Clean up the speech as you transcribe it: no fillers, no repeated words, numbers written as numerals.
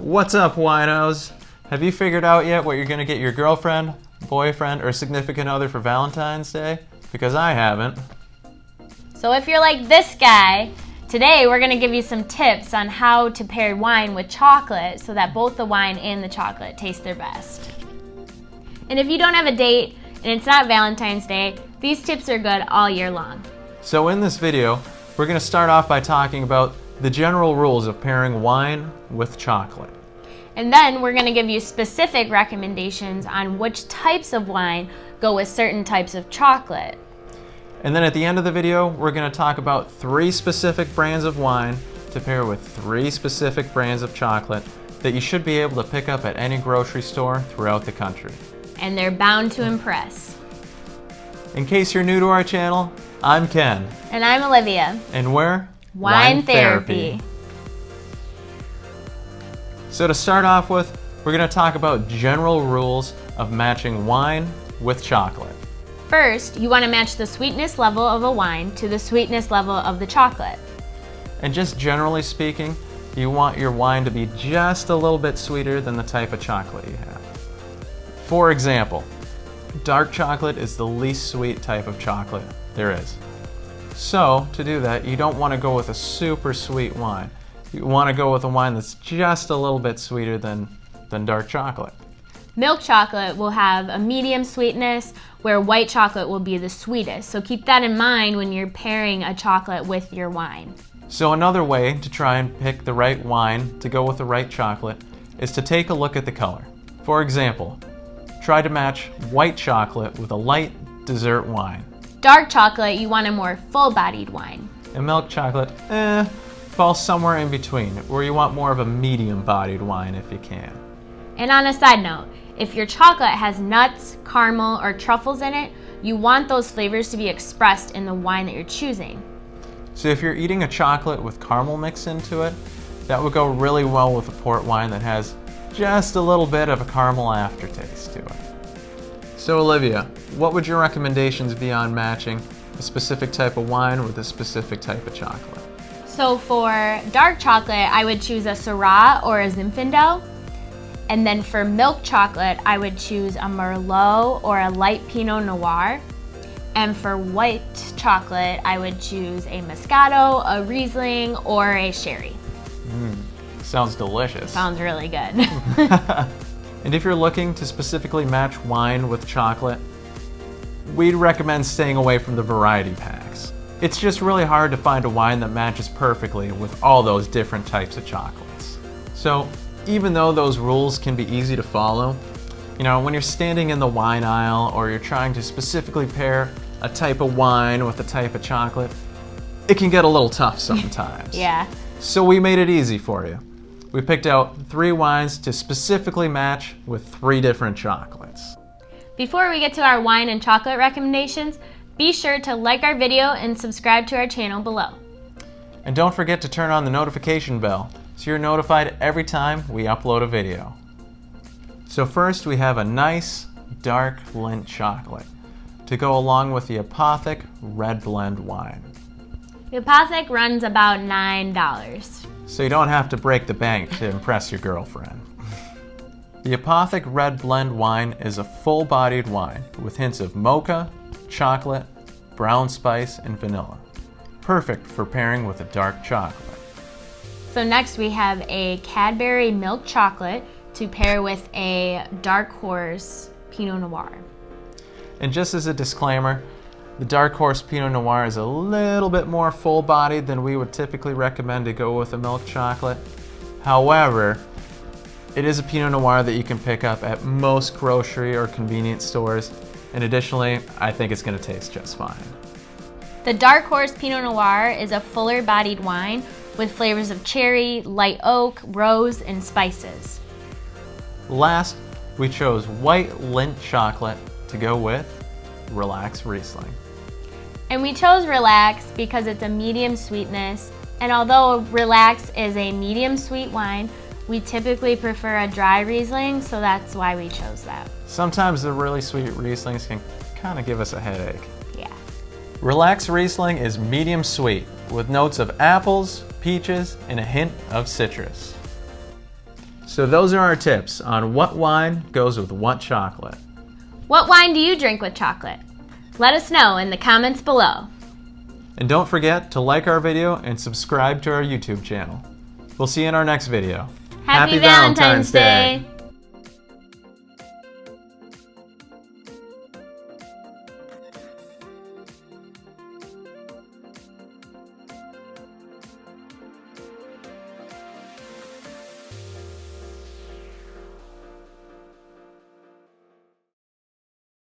What's up, winos? Have you figured out yet what you're gonna get your girlfriend, boyfriend, or significant other for Valentine's Day? Because I haven't. So if you're like this guy, today we're gonna give you some tips on how to pair wine with chocolate so that both the wine and the chocolate taste their best. And if you don't have a date and it's not Valentine's Day, these tips are good all year long. So in this video, we're gonna start off by talking about the general rules of pairing wine with chocolate. And then we're gonna give you specific recommendations on which types of wine go with certain types of chocolate. And then at the end of the video, we're gonna talk about 3 specific brands of wine to pair with 3 specific brands of chocolate that you should be able to pick up at any grocery store throughout the country. And they're bound to impress. In case you're new to our channel, I'm Ken. And I'm Olivia. And we're Wine Therapy. So to start off with, we're going to talk about general rules of matching wine with chocolate. First, you want to match the sweetness level of a wine to the sweetness level of the chocolate. And just generally speaking, you want your wine to be just a little bit sweeter than the type of chocolate you have. For example, dark chocolate is the least sweet type of chocolate there is. So to do that, you don't want to go with a super sweet wine. You want to go with a wine that's just a little bit sweeter than dark chocolate. Milk chocolate will have a medium sweetness, where white chocolate will be the sweetest. So keep that in mind when you're pairing a chocolate with your wine. So another way to try and pick the right wine to go with the right chocolate is to take a look at the color. For example, try to match white chocolate with a light dessert wine. Dark chocolate, you want a more full-bodied wine. And milk chocolate, falls somewhere in between, where you want more of a medium-bodied wine if you can. And on a side note, if your chocolate has nuts, caramel, or truffles in it, you want those flavors to be expressed in the wine that you're choosing. So if you're eating a chocolate with caramel mixed into it, that would go really well with a port wine that has just a little bit of a caramel aftertaste to it. So Olivia, what would your recommendations be on matching a specific type of wine with a specific type of chocolate? So for dark chocolate, I would choose a Syrah or a Zinfandel. And then for milk chocolate, I would choose a Merlot or a light Pinot Noir. And for white chocolate, I would choose a Moscato, a Riesling, or a Sherry. Sounds delicious. Sounds really good. And if you're looking to specifically match wine with chocolate, we'd recommend staying away from the variety packs. It's just really hard to find a wine that matches perfectly with all those different types of chocolates. So even though those rules can be easy to follow, when you're standing in the wine aisle or you're trying to specifically pair a type of wine with a type of chocolate, it can get a little tough sometimes. Yeah. So we made it easy for you. We picked out 3 wines to specifically match with 3 different chocolates. Before we get to our wine and chocolate recommendations, be sure to like our video and subscribe to our channel below. And don't forget to turn on the notification bell so you're notified every time we upload a video. So first we have a nice dark Lindt chocolate to go along with the Apothic Red Blend wine. The Apothic runs about $9. So you don't have to break the bank to impress your girlfriend. The Apothic Red Blend wine is a full-bodied wine with hints of mocha, chocolate, brown spice, and vanilla. Perfect for pairing with a dark chocolate. So next we have a Cadbury milk chocolate to pair with a Dark Horse Pinot Noir. And just as a disclaimer, the Dark Horse Pinot Noir is a little bit more full-bodied than we would typically recommend to go with a milk chocolate. However, it is a Pinot Noir that you can pick up at most grocery or convenience stores, and additionally, I think it's going to taste just fine. The Dark Horse Pinot Noir is a fuller-bodied wine with flavors of cherry, light oak, rose, and spices. Last, we chose white Lindt chocolate to go with Relax Riesling. And we chose Relax because it's a medium sweetness, and although Relax is a medium sweet wine, we typically prefer a dry Riesling, so that's why we chose that. Sometimes the really sweet Rieslings can kind of give us a headache. Yeah. Relax Riesling is medium sweet with notes of apples, peaches, and a hint of citrus. So those are our tips on what wine goes with what chocolate. What wine do you drink with chocolate? Let us know in the comments below. And don't forget to like our video and subscribe to our YouTube channel. We'll see you in our next video. Happy Valentine's Day!